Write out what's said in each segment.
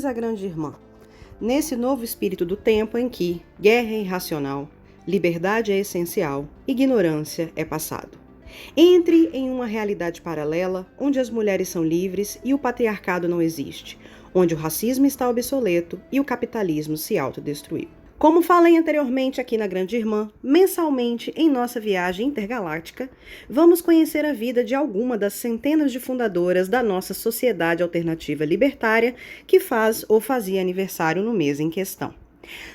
a Grande Irmã. Nesse novo espírito do tempo em que guerra é irracional, liberdade é essencial, ignorância é passado. Entre em uma realidade paralela, onde as mulheres são livres e o patriarcado não existe, onde o racismo está obsoleto e o capitalismo se autodestruiu. Como falei anteriormente aqui na Grande Irmã, mensalmente em nossa viagem intergaláctica, vamos conhecer a vida de alguma das centenas de fundadoras da nossa sociedade alternativa libertária que faz ou fazia aniversário no mês em questão.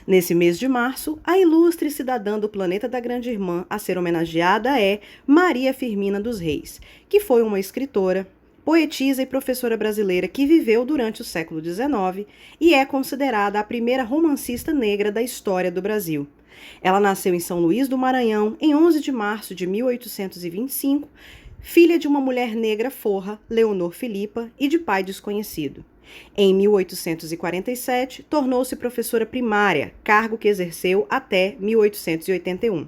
Nesse mês de março, a ilustre cidadã do planeta da Grande Irmã a ser homenageada é Maria Firmina dos Reis, que foi uma escritora, poetisa e professora brasileira que viveu durante o século XIX e é considerada a primeira romancista negra da história do Brasil. Ela nasceu em São Luís do Maranhão em 11 de março de 1825, filha de uma mulher negra forra, Leonor Filipa, e de pai desconhecido. Em 1847, tornou-se professora primária, cargo que exerceu até 1881.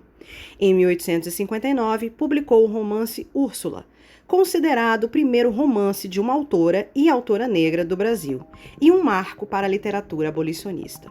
Em 1859, publicou o romance Úrsula, considerado o primeiro romance de uma autora e autora negra do Brasil, e um marco para a literatura abolicionista.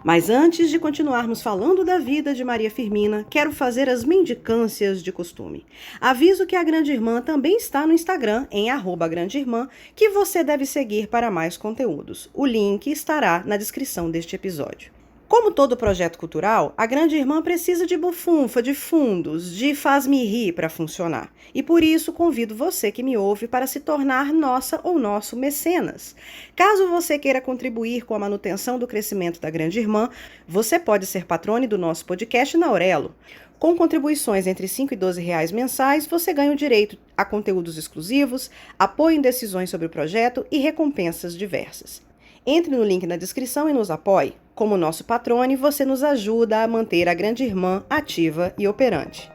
Mas antes de continuarmos falando da vida de Maria Firmina, quero fazer as mendicâncias de costume. Aviso que a Grande Irmã também está no Instagram, em @grandeirmã, que você deve seguir para mais conteúdos. O link estará na descrição deste episódio. Como todo projeto cultural, a Grande Irmã precisa de bufunfa, de fundos, de faz-me rir para funcionar. E por isso convido você que me ouve para se tornar nossa ou nosso mecenas. Caso você queira contribuir com a manutenção do crescimento da Grande Irmã, você pode ser patrone do nosso podcast na Aurelo. Com contribuições entre R$ 5 e R$ 12 mensais, você ganha o direito a conteúdos exclusivos, apoio em decisões sobre o projeto e recompensas diversas. Entre no link na descrição e nos apoie. Como nosso patrone, você nos ajuda a manter a Grande Irmã ativa e operante.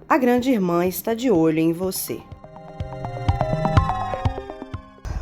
A Grande Irmã está de olho em você.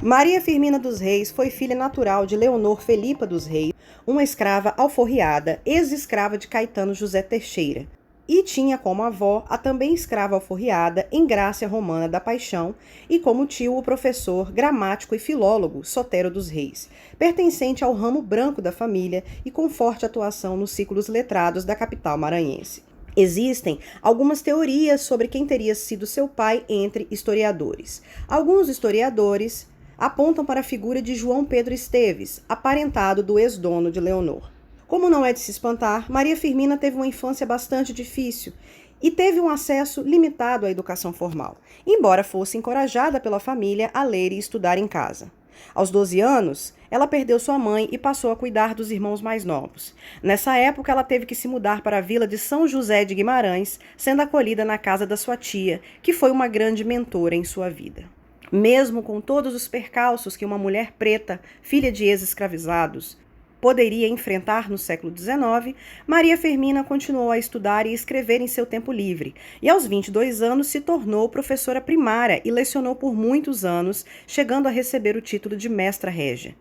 Maria Firmina dos Reis foi filha natural de Leonor Felipa dos Reis, uma escrava alforriada, ex-escrava de Caetano José Teixeira, e tinha como avó a também escrava alforriada Engrácia Romana da Paixão e como tio o professor, gramático e filólogo Sotero dos Reis, pertencente ao ramo branco da família e com forte atuação nos círculos letrados da capital maranhense. Existem algumas teorias sobre quem teria sido seu pai entre historiadores. Alguns historiadores apontam para a figura de João Pedro Esteves, aparentado do ex-dono de Leonor. Como não é de se espantar, Maria Firmina teve uma infância bastante difícil e teve um acesso limitado à educação formal, embora fosse encorajada pela família a ler e estudar em casa. Aos 12 anos, ela perdeu sua mãe e passou a cuidar dos irmãos mais novos. Nessa época, ela teve que se mudar para a vila de São José de Guimarães, sendo acolhida na casa da sua tia, que foi uma grande mentora em sua vida. Mesmo com todos os percalços que uma mulher preta, filha de ex-escravizados, poderia enfrentar no século XIX, Maria Firmina continuou a estudar e escrever em seu tempo livre, e aos 22 anos se tornou professora primária e lecionou por muitos anos, chegando a receber o título de mestra régia.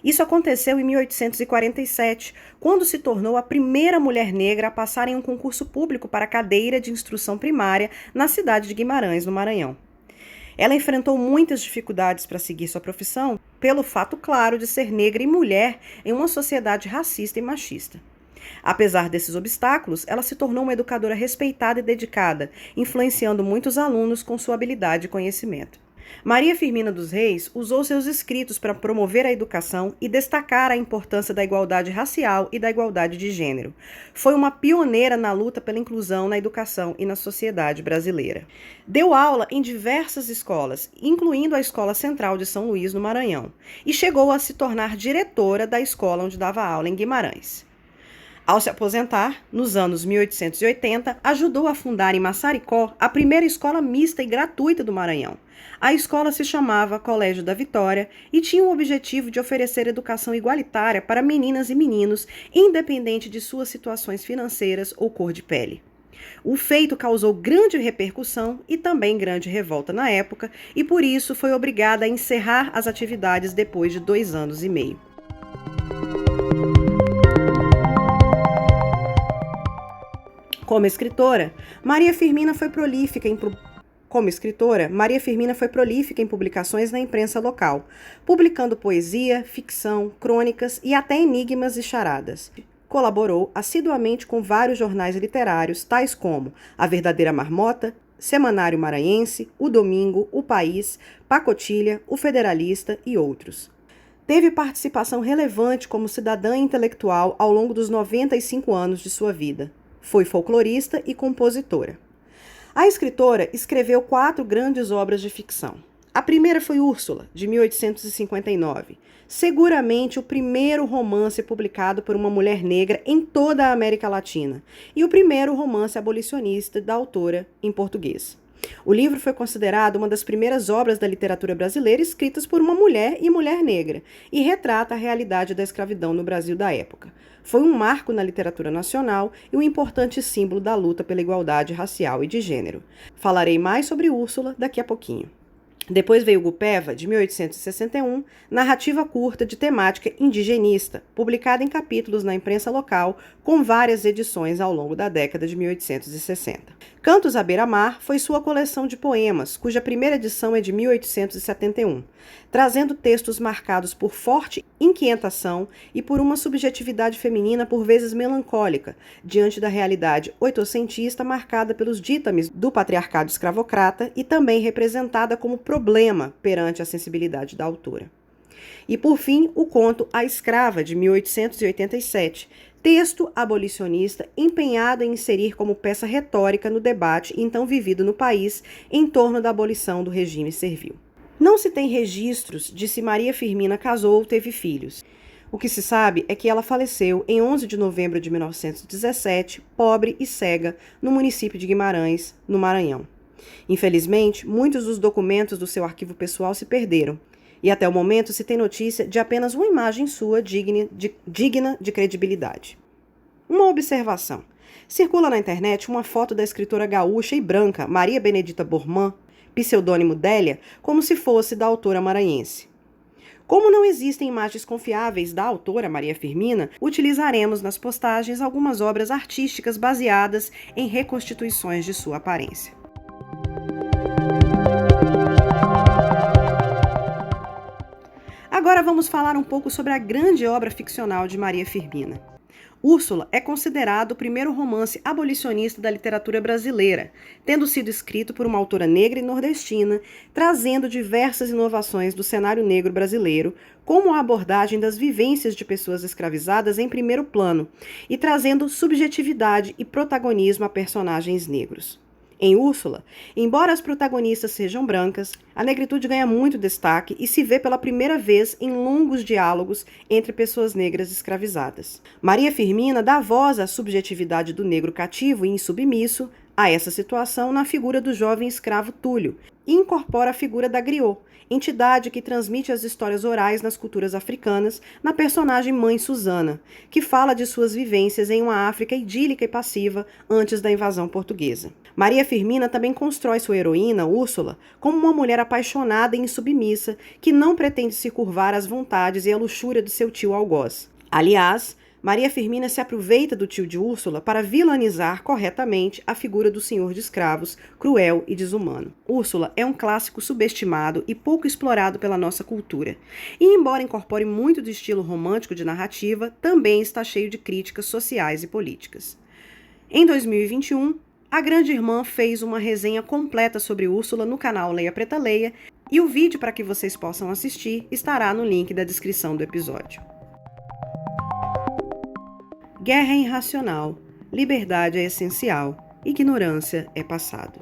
Isso aconteceu em 1847, quando se tornou a primeira mulher negra a passar em um concurso público para a cadeira de instrução primária na cidade de Guimarães, no Maranhão. Ela enfrentou muitas dificuldades para seguir sua profissão, pelo fato claro de ser negra e mulher em uma sociedade racista e machista. Apesar desses obstáculos, ela se tornou uma educadora respeitada e dedicada, influenciando muitos alunos com sua habilidade e conhecimento. Maria Firmina dos Reis usou seus escritos para promover a educação e destacar a importância da igualdade racial e da igualdade de gênero. Foi uma pioneira na luta pela inclusão na educação e na sociedade brasileira. Deu aula em diversas escolas, incluindo a Escola Central de São Luís, no Maranhão, e chegou a se tornar diretora da escola onde dava aula em Guimarães. Ao se aposentar, nos anos 1880, ajudou a fundar em Massaricó a primeira escola mista e gratuita do Maranhão. A escola se chamava Colégio da Vitória e tinha o objetivo de oferecer educação igualitária para meninas e meninos, independente de suas situações financeiras ou cor de pele. O feito causou grande repercussão e também grande revolta na época, e por isso foi obrigada a encerrar as atividades depois de 2 anos e meio. Como escritora, Maria Firmina foi prolífica em publicações na imprensa local, publicando poesia, ficção, crônicas e até enigmas e charadas. Colaborou assiduamente com vários jornais literários, tais como A Verdadeira Marmota, Semanário Maranhense, O Domingo, O País, Pacotilha, O Federalista e outros. Teve participação relevante como cidadã intelectual ao longo dos 95 anos de sua vida. Foi folclorista e compositora. A escritora escreveu 4 grandes obras de ficção. A primeira foi Úrsula, de 1859, seguramente o primeiro romance publicado por uma mulher negra em toda a América Latina e o primeiro romance abolicionista da autora em português. O livro foi considerado uma das primeiras obras da literatura brasileira escritas por uma mulher e mulher negra e retrata a realidade da escravidão no Brasil da época. Foi um marco na literatura nacional e um importante símbolo da luta pela igualdade racial e de gênero. Falarei mais sobre Úrsula daqui a pouquinho. Depois veio Gupeva, de 1861, narrativa curta de temática indigenista, publicada em capítulos na imprensa local, com várias edições ao longo da década de 1860. Cantos à Beira-Mar foi sua coleção de poemas, cuja primeira edição é de 1871, trazendo textos marcados por forte inquietação e por uma subjetividade feminina por vezes melancólica, diante da realidade oitocentista marcada pelos dítames do patriarcado escravocrata e também representada como problema perante a sensibilidade da autora. E, por fim, o conto A Escrava, de 1887, texto abolicionista empenhado em inserir como peça retórica no debate então vivido no país em torno da abolição do regime servil. Não se tem registros de se Maria Firmina casou ou teve filhos. O que se sabe é que ela faleceu em 11 de novembro de 1917, pobre e cega, no município de Guimarães, no Maranhão. Infelizmente, muitos dos documentos do seu arquivo pessoal se perderam, e até o momento se tem notícia de apenas uma imagem sua digna de credibilidade. Uma observação. Circula na internet uma foto da escritora gaúcha e branca Maria Benedita Bormã, pseudônimo Délia, como se fosse da autora maranhense. Como não existem imagens confiáveis da autora Maria Firmina, utilizaremos nas postagens algumas obras artísticas baseadas em reconstituições de sua aparência. Agora vamos falar um pouco sobre a grande obra ficcional de Maria Firmina. Úrsula é considerado o primeiro romance abolicionista da literatura brasileira, tendo sido escrito por uma autora negra e nordestina, trazendo diversas inovações do cenário negro brasileiro, como a abordagem das vivências de pessoas escravizadas em primeiro plano, e trazendo subjetividade e protagonismo a personagens negros. Em Úrsula, embora as protagonistas sejam brancas, a negritude ganha muito destaque e se vê pela primeira vez em longos diálogos entre pessoas negras escravizadas. Maria Firmina dá voz à subjetividade do negro cativo e insubmisso a essa situação na figura do jovem escravo Túlio e incorpora a figura da griot, entidade que transmite as histórias orais nas culturas africanas, na personagem Mãe Susana, que fala de suas vivências em uma África idílica e passiva antes da invasão portuguesa. Maria Firmina também constrói sua heroína, Úrsula, como uma mulher apaixonada e insubmissa que não pretende se curvar às vontades e à luxúria de seu tio algoz. Aliás, Maria Firmina se aproveita do tio de Úrsula para vilanizar corretamente a figura do senhor de escravos, cruel e desumano. Úrsula é um clássico subestimado e pouco explorado pela nossa cultura. E, embora incorpore muito do estilo romântico de narrativa, também está cheio de críticas sociais e políticas. Em 2021, a Grande Irmã fez uma resenha completa sobre Úrsula no canal Leia Preta Leia, e o vídeo para que vocês possam assistir estará no link da descrição do episódio. Guerra é irracional, liberdade é essencial, ignorância é passado.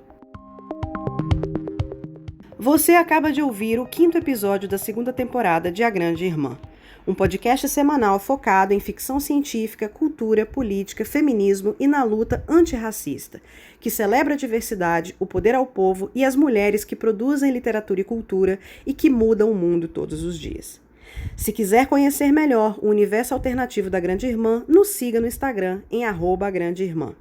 Você acaba de ouvir o 5º episódio da 2ª temporada de A Grande Irmã, um podcast semanal focado em ficção científica, cultura, política, feminismo e na luta antirracista, que celebra a diversidade, o poder ao povo e as mulheres que produzem literatura e cultura e que mudam o mundo todos os dias. Se quiser conhecer melhor o universo alternativo da Grande Irmã, nos siga no Instagram em @agrandeirmã.